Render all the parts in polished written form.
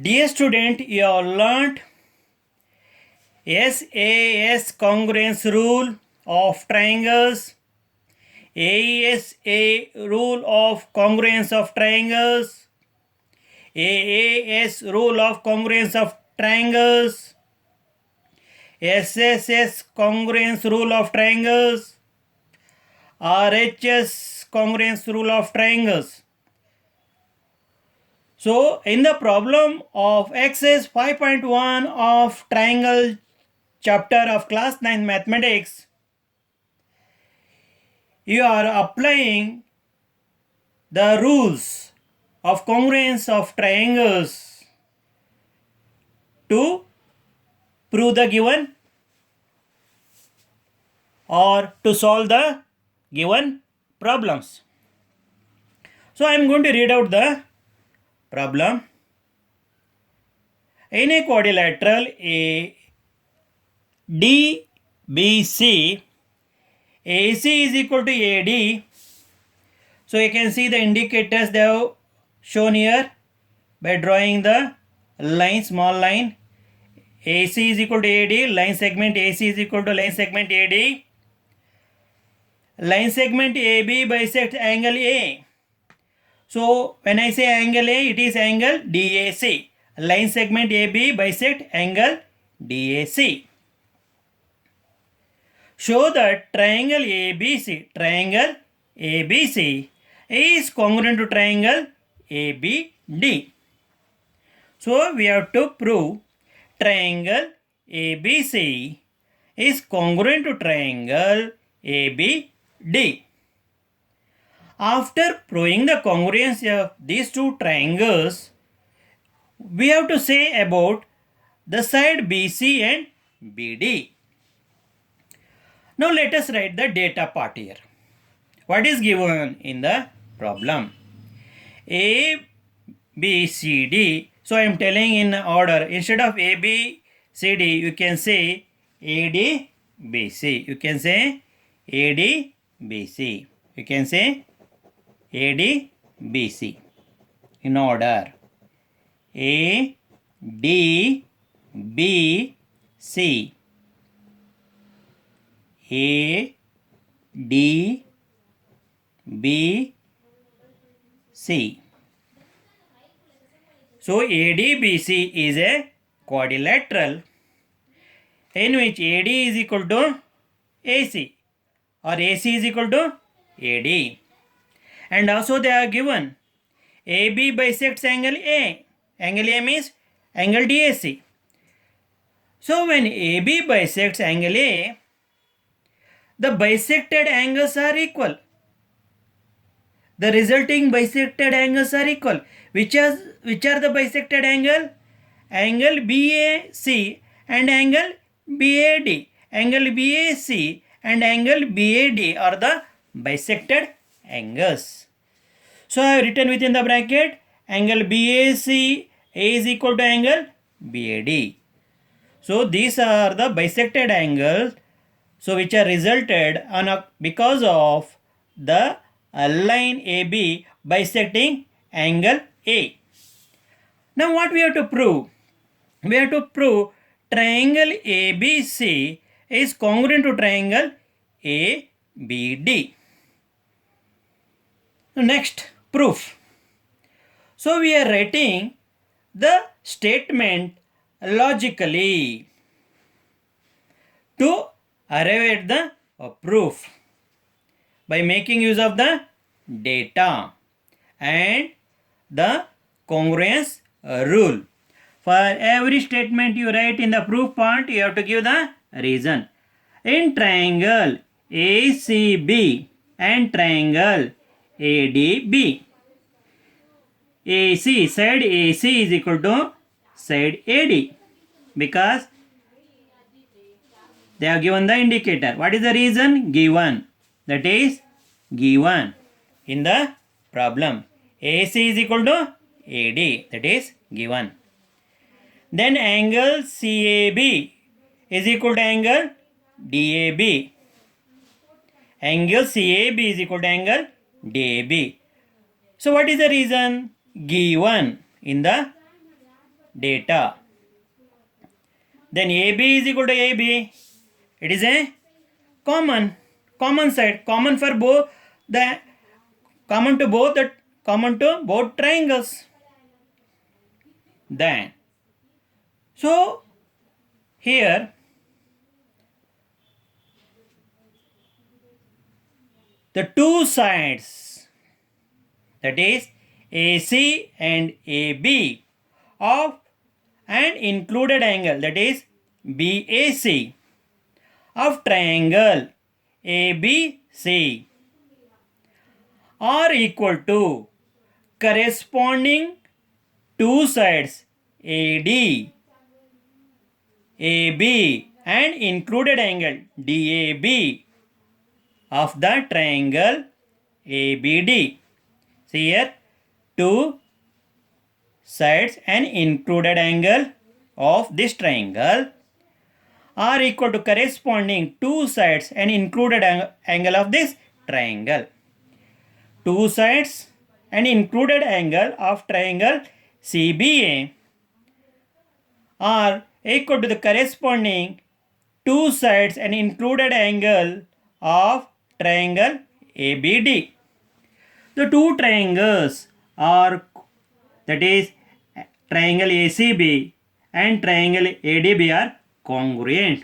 Dear student, you have learnt SAS congruence rule of triangles, AESA rule of congruence of triangles, AAS rule of congruence of triangles, SSS congruence rule of triangles, RHS congruence rule of triangles. So, in the problem of exercise 5.1 of triangle chapter of class 9 mathematics, you are applying the rules of congruence of triangles to prove the given or to solve the given problems. So, I am going to read out the problem. In a quadrilateral ADBC, AC is equal to AD. So you can see the indicators they have shown here by drawing the line, small line. AC is equal to AD, line segment AC is equal to line segment AD. Line segment AB bisects angle A. So when I say angle A, it is angle DAC. Line segment AB bisect angle DAC. Show that triangle ABC is congruent to triangle ABD. So we have to prove triangle ABC is congruent to triangle ABD. After proving the congruence of these two triangles, we have to say about the side BC and BD. Now let us write the data part here. What is given in the problem? A, B, C, D. So I am telling in order. Instead of A, B, C, D, you can say A, D, B, C. You can say A, D, B, C. You can say A, D, B, C. In order. A, D, B, C. A, D, B, C. So ADBC is a quadrilateral in which AD is equal to AC or AC is equal to AD. And also they are given AB bisects angle A. Angle A means angle DAC. So when AB bisects angle A, the bisected angles are equal. The resulting bisected angles are equal. Which are the bisected angle? Angle BAC and angle BAD. Angle BAC and angle BAD are the bisected angles. So I have written within the bracket angle BAC is equal to angle BAD. So these are the bisected angles. So which are resulted on because of the line AB bisecting angle A. Now what we have to prove? We have to prove triangle ABC is congruent to triangle ABD. Next, proof. So we are writing the statement logically to arrive at the proof by making use of the data and the congruence rule. For every statement you write in the proof part, you have to give the reason. In triangle ACB and triangle ADB, AC, side AC is equal to side AD because they have given the indicator. What is the reason? Given. That is given in the problem. AC is equal to AD. That is given. Then angle CAB is equal to angle DAB. Angle CAB is equal to angle DAB. So what is the reason? Given in the data. Then AB is equal to AB. It is a common side, common for both the common to both triangles. Then so here the two sides, that is AC and AB, of an included angle, that is BAC, of triangle ABC are equal to corresponding two sides AD, AB and included angle DAB of the triangle ABD. See here, two sides and included angle of this triangle are equal to corresponding two sides and included angle of this triangle. Two sides and included angle of triangle CBA are equal to the corresponding two sides and included angle of triangle ABD. The two triangles are, that is triangle ACB and triangle ADB, are congruent.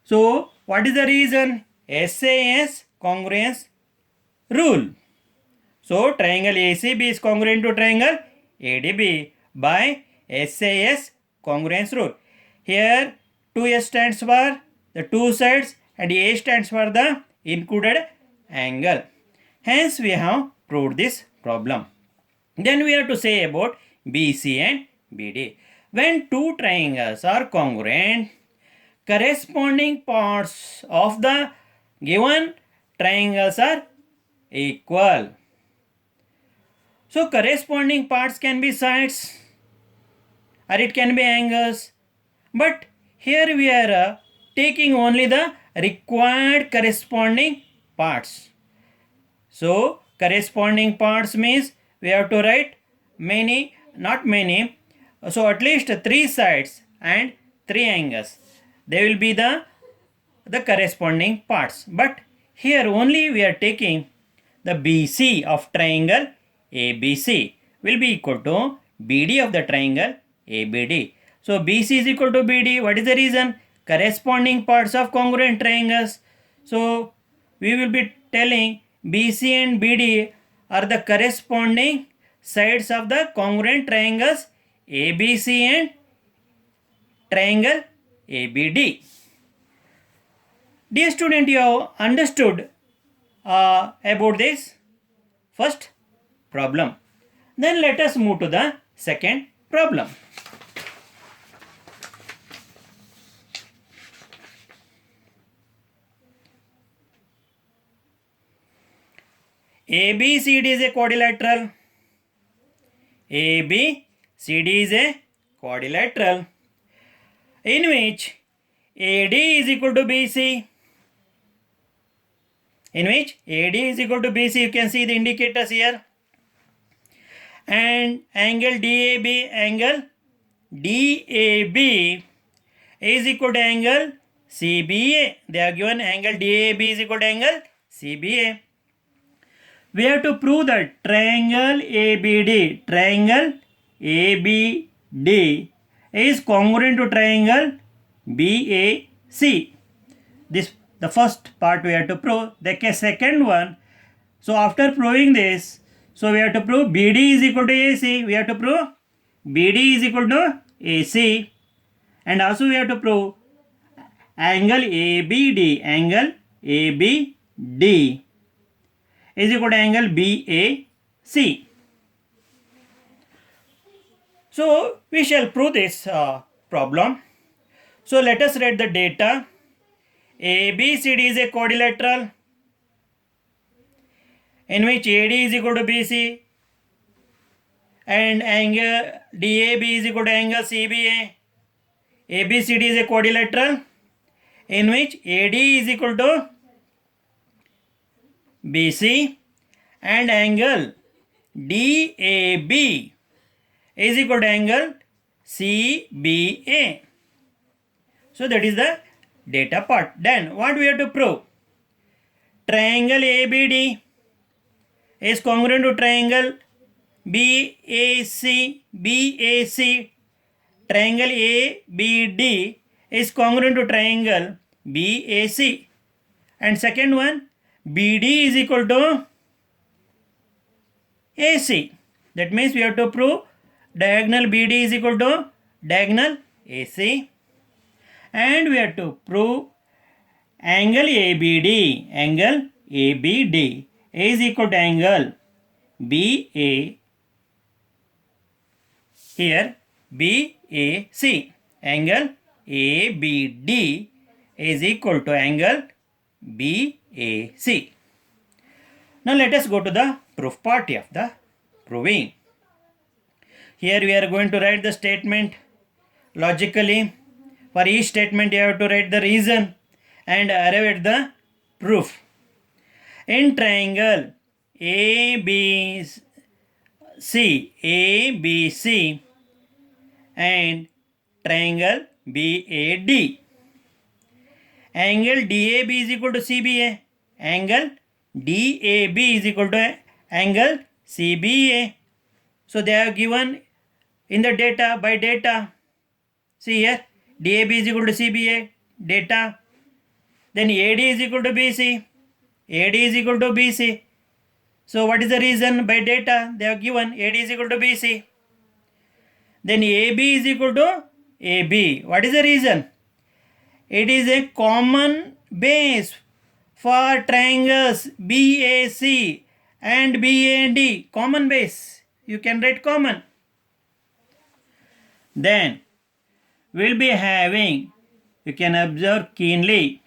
So what is the reason? SAS congruence rule. So triangle ACB is congruent to triangle ADB by SAS congruence rule. Here 2S stands for the two sides and A stands for the included angle. Hence we have proved this problem. Then we have to say about BC and BD. When two triangles are congruent, corresponding parts of the given triangles are equal. So corresponding parts can be sides or it can be angles. But here we are taking only the required corresponding parts. So corresponding parts means we have to write many, not many. So at least three sides and three angles. They will be the corresponding parts. But here only we are taking the BC of triangle ABC will be equal to BD of the triangle ABD. So BC is equal to BD. What is the reason? Corresponding parts of congruent triangles. So we will be telling BC and BD are the corresponding sides of the congruent triangles ABC and triangle ABD. Dear student, you have understood about this first problem. Then let us move to the second problem. ABCD is a quadrilateral. ABCD is a quadrilateral in which AD is equal to BC. In which AD is equal to BC, you can see the indicators here. And angle DAB is equal to angle CBA. They are given angle DAB is equal to angle CBA. We have to prove that triangle ABD is congruent to triangle BAC. This the first part we have to prove. The second one, so after proving this, so we have to prove BD is equal to AC. We have to prove BD is equal to AC. And also we have to prove angle ABD is equal to angle BAC. So we shall prove this problem. So let us write the data. ABCD is a quadrilateral in which AD is equal to BC and angle DAB is equal to angle CBA. ABCD is a quadrilateral in which AD is equal to BC and angle DAB is equal to angle CBA. So that is the data part. Then what we have to prove? Triangle ABD is congruent to triangle BAC. Triangle ABD is congruent to triangle BAC. And second one, BD is equal to AC. That means we have to prove diagonal BD is equal to diagonal AC. And we have to prove angle ABD is equal to angle BA, here BAC. Angle ABD is equal to angle BAC. Now let us go to the proof part of the proving. Here we are going to write the statement logically. For each statement you have to write the reason and arrive at the proof. In triangle ABC and triangle BAD, angle DAB is equal to CBA, angle DAB is equal to angle CBA. So they are given in the data by data. See here, DAB is equal to CBA, data. Then AD is equal to BC, AD is equal to BC. So what is the reason? By data they are given AD is equal to BC. Then AB is equal to AB. What is the reason? It is a common base for triangles BAC and BAD. Common base. You can write common. Then we'll be having, you can observe keenly,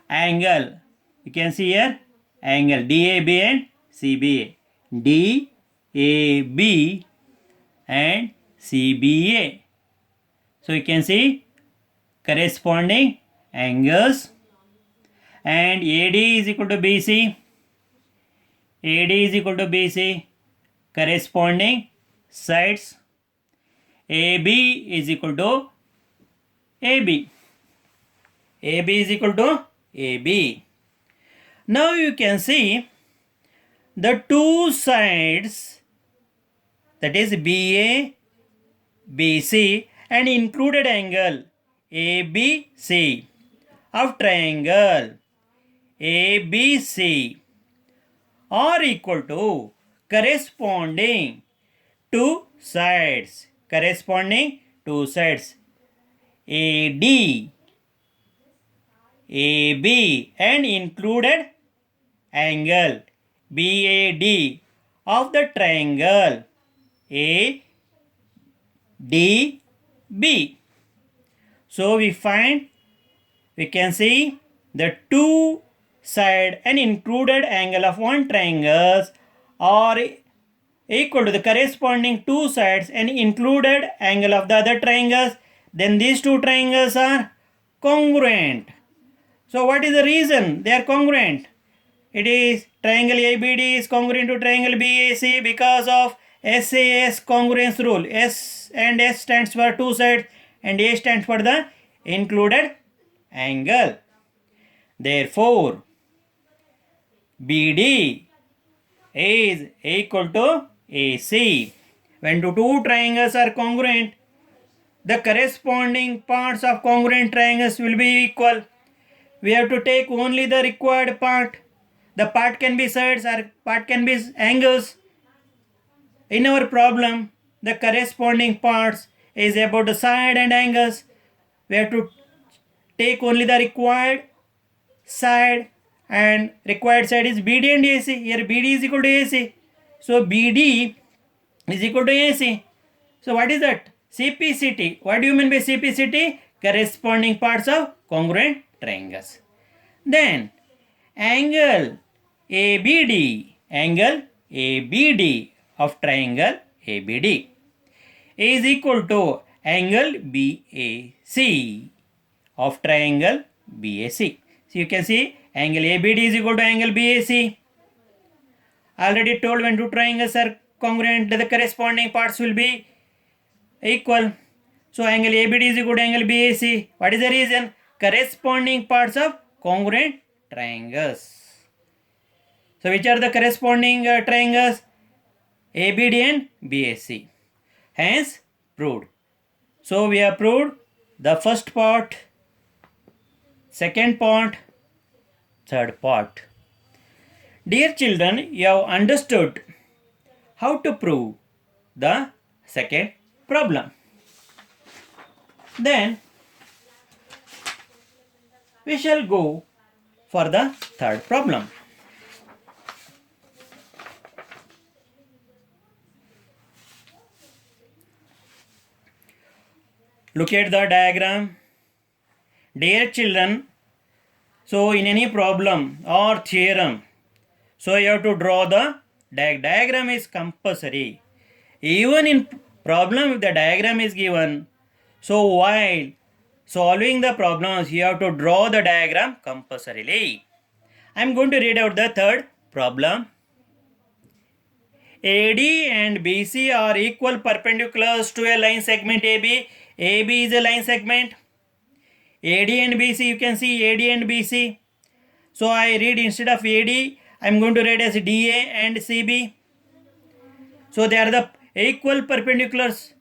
angle. You can see here angle DAB and CBA. DAB and CBA. So you can see corresponding angles, and AD is equal to BC. AD is equal to BC. Corresponding sides. AB is equal to AB. AB is equal to AB. Now you can see the two sides, that is BA, BC and included angle ABC of triangle ABC are equal to corresponding two sides. Corresponding two sides AD, AB and included angle BAD of the triangle ADB. So we can see the two side and included angle of one triangle are equal to the corresponding two sides and included angle of the other triangles. Then these two triangles are congruent. So what is the reason they are congruent? It is triangle ABD is congruent to triangle BAC because of SAS congruence rule. S and S stands for two sides and A stands for the included angle. Therefore, BD is equal to AC. When the two triangles are congruent, the corresponding parts of congruent triangles will be equal. We have to take only the required part. The part can be sides or part can be angles. In our problem, the corresponding parts is about the side and angles. We have to take only the required side, and required side is BD and AC. Here BD is equal to AC. So BD is equal to AC. So what is that? CPCT. What do you mean by CPCT? Corresponding parts of congruent triangles. Then angle ABD of triangle ABD is equal to angle BAC of triangle BAC. So you can see angle ABD is equal to angle BAC. Already told when two triangles are congruent, the corresponding parts will be equal. So angle ABD is equal to angle BAC. What is the reason? Corresponding parts of congruent triangles. So which are the corresponding triangles? ABD and BAC. Hence proved. So we have proved the first part, second part, third part. Dear children, you have understood how to prove the second problem. Then we shall go for the third problem. Look at the diagram. Dear children, so in any problem or theorem, so you have to draw the diagram is compulsory. Even in problem if the diagram is given, so while solving the problems you have to draw the diagram compulsorily. I am going to read out the third problem. AD and BC are equal perpendiculars to a line segment AB. AB is a line segment. AD and BC, you can see AD and BC. So I read instead of AD, I am going to read as DA and CB. So they are the equal perpendiculars.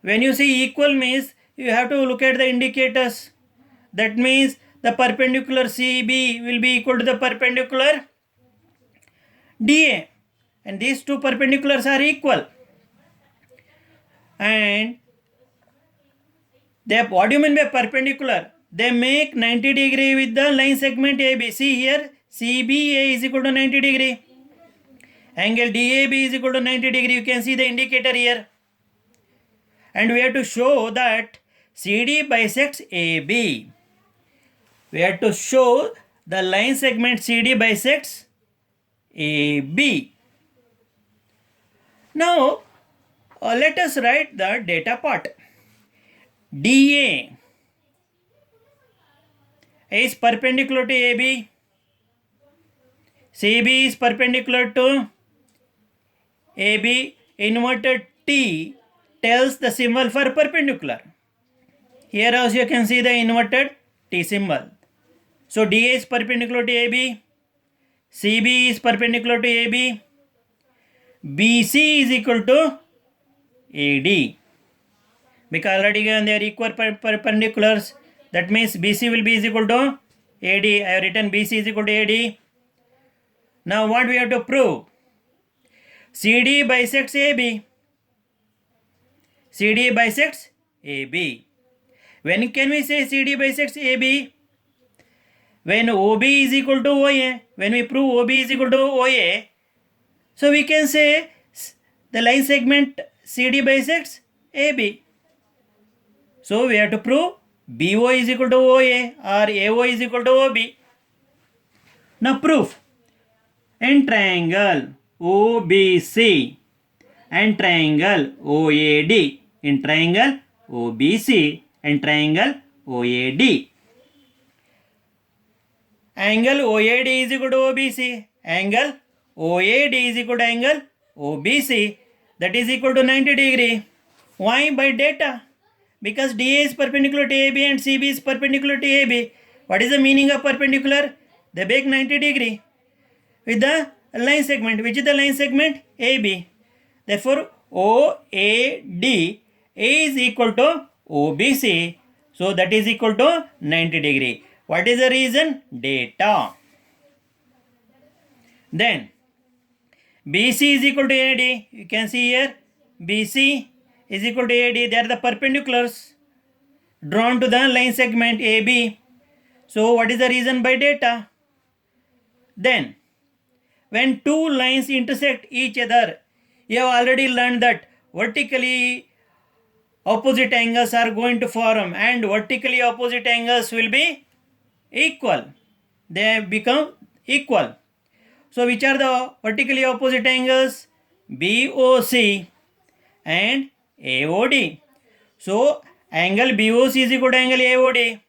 When you see equal means you have to look at the indicators. That means the perpendicular CB will be equal to the perpendicular DA. And these two perpendiculars are equal. And they, what do you mean by perpendicular? They make 90 degree with the line segment AB. See here, CBA is equal to 90 degree. Angle DAB is equal to 90 degree. You can see the indicator here. And we have to show that CD bisects AB. We have to show the line segment CD bisects AB. Now, let us write the data part. DA is perpendicular to AB. CB is perpendicular to AB. Inverted T tells the symbol for perpendicular. Here also you can see the inverted T symbol. So DA is perpendicular to AB. CB is perpendicular to AB. BC is equal to AD. Because already given they are equal perpendiculars. That means BC will be is equal to AD. I have written BC is equal to AD. Now what we have to prove? CD bisects AB. CD bisects AB. When can we say CD bisects AB? When OB is equal to OA. When we prove OB is equal to OA, so we can say the line segment CD bisects AB. So we have to prove BO is equal to OA or AO is equal to OB. Now proof. In triangle OBC and triangle OAD. In triangle OBC and triangle OAD. Angle OAD is equal to OBC. Angle OAD is equal to angle OBC. That is equal to 90 degree. Why? By data. Because DA is perpendicular to AB and CB is perpendicular to AB. What is the meaning of perpendicular? They make 90 degree with the line segment. Which is the line segment? AB. Therefore, OAD is equal to OBC. So that is equal to 90 degree. What is the reason? Data. Then BC is equal to AD. You can see here BC is equal to AD. They are the perpendiculars drawn to the line segment AB. So what is the reason? By data. Then when two lines intersect each other, you have already learned that vertically opposite angles are going to form and vertically opposite angles will be equal. They become equal. So which are the vertically opposite angles? BOC and AOD. So angle BOC is equal to angle AOD.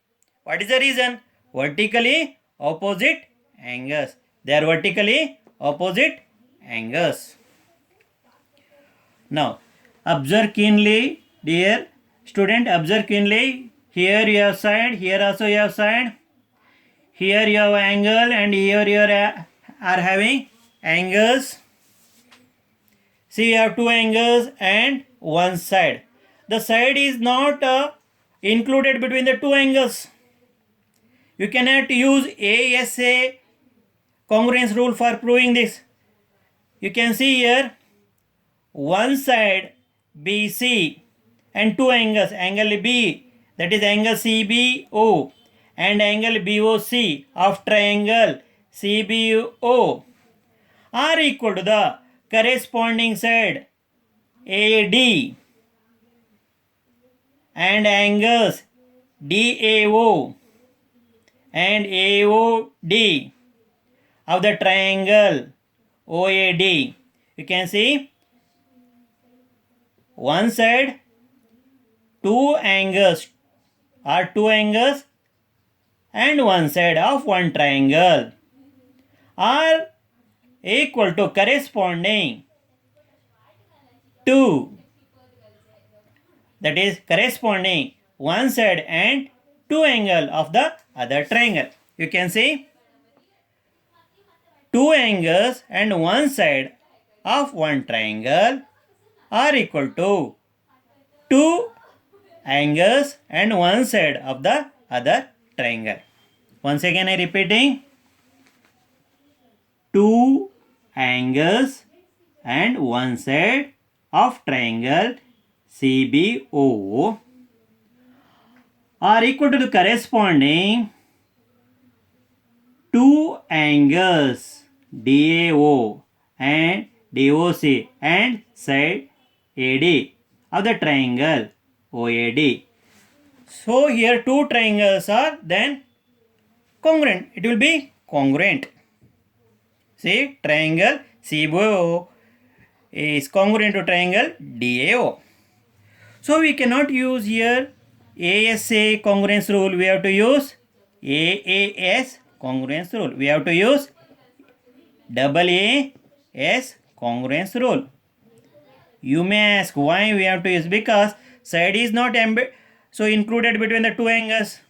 What is the reason? Vertically opposite angles. They are vertically opposite angles. Now observe keenly Dear student, observe keenly. Here you have side, here also you have side. Here you have angle and here you are having angles. See, you have two angles and one side. The side is not included between the two angles. You cannot use ASA congruence rule for proving this. You can see here one side BC and two angles, angle B, that is angle CBO, and angle BOC of triangle CBO are equal to the corresponding side AD and angles DAO and AOD of the triangle OAD. You can see one side two angles and one side of one triangle are equal to corresponding to, that is corresponding one side and two angle of the other triangle. You can see two angles and one side of one triangle are equal to two angles and one side of the other triangle. Once again I repeating, two angles and one side of triangle CBO are equal to the corresponding two angles DAO and DOC and side AD of the triangle OAD. So here two triangles are then congruent. It will be congruent. See, triangle CBO is congruent to triangle DAO. So we cannot use here ASA congruence rule. We have to use AAS congruence rule. We have to use AAS congruence rule. You may ask why we have to use, because side is not included between the two angles.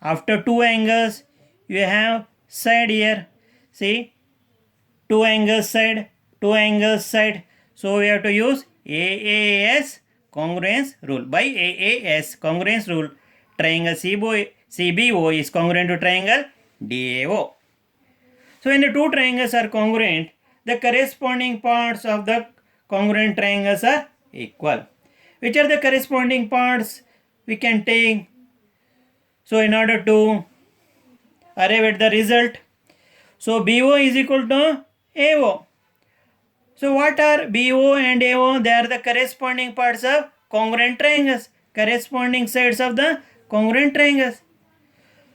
After two angles you have side here. See, two angles side. So we have to use AAS congruence rule. By AAS congruence rule, triangle CBO is congruent to triangle DAO. So when the two triangles are congruent, the corresponding parts of the congruent triangles are equal. Which are the corresponding parts we can take? So in order to arrive at the result, so BO is equal to AO. So what are BO and AO? They are the corresponding parts of congruent triangles, corresponding sides of the congruent triangles.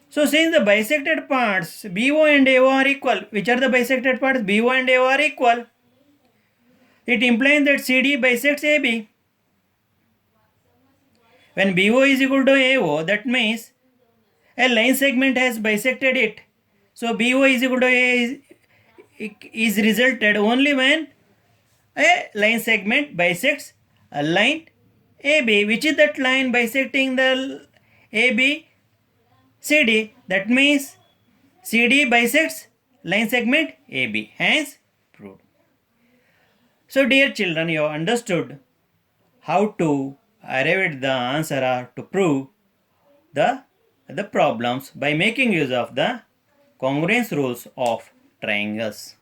So since the bisected parts BO and AO are equal, which are the bisected parts? BO and AO are equal. It implies that CD bisects AB. When BO is equal to AO, that means a line segment has bisected it. So BO is equal to A is resulted only when a line segment bisects a line AB. Which is that line bisecting the AB? CD. That means CD bisects line segment AB. Hence proved. So dear children, you have understood how to arrive at the answer or to prove the problems by making use of the congruence rules of triangles.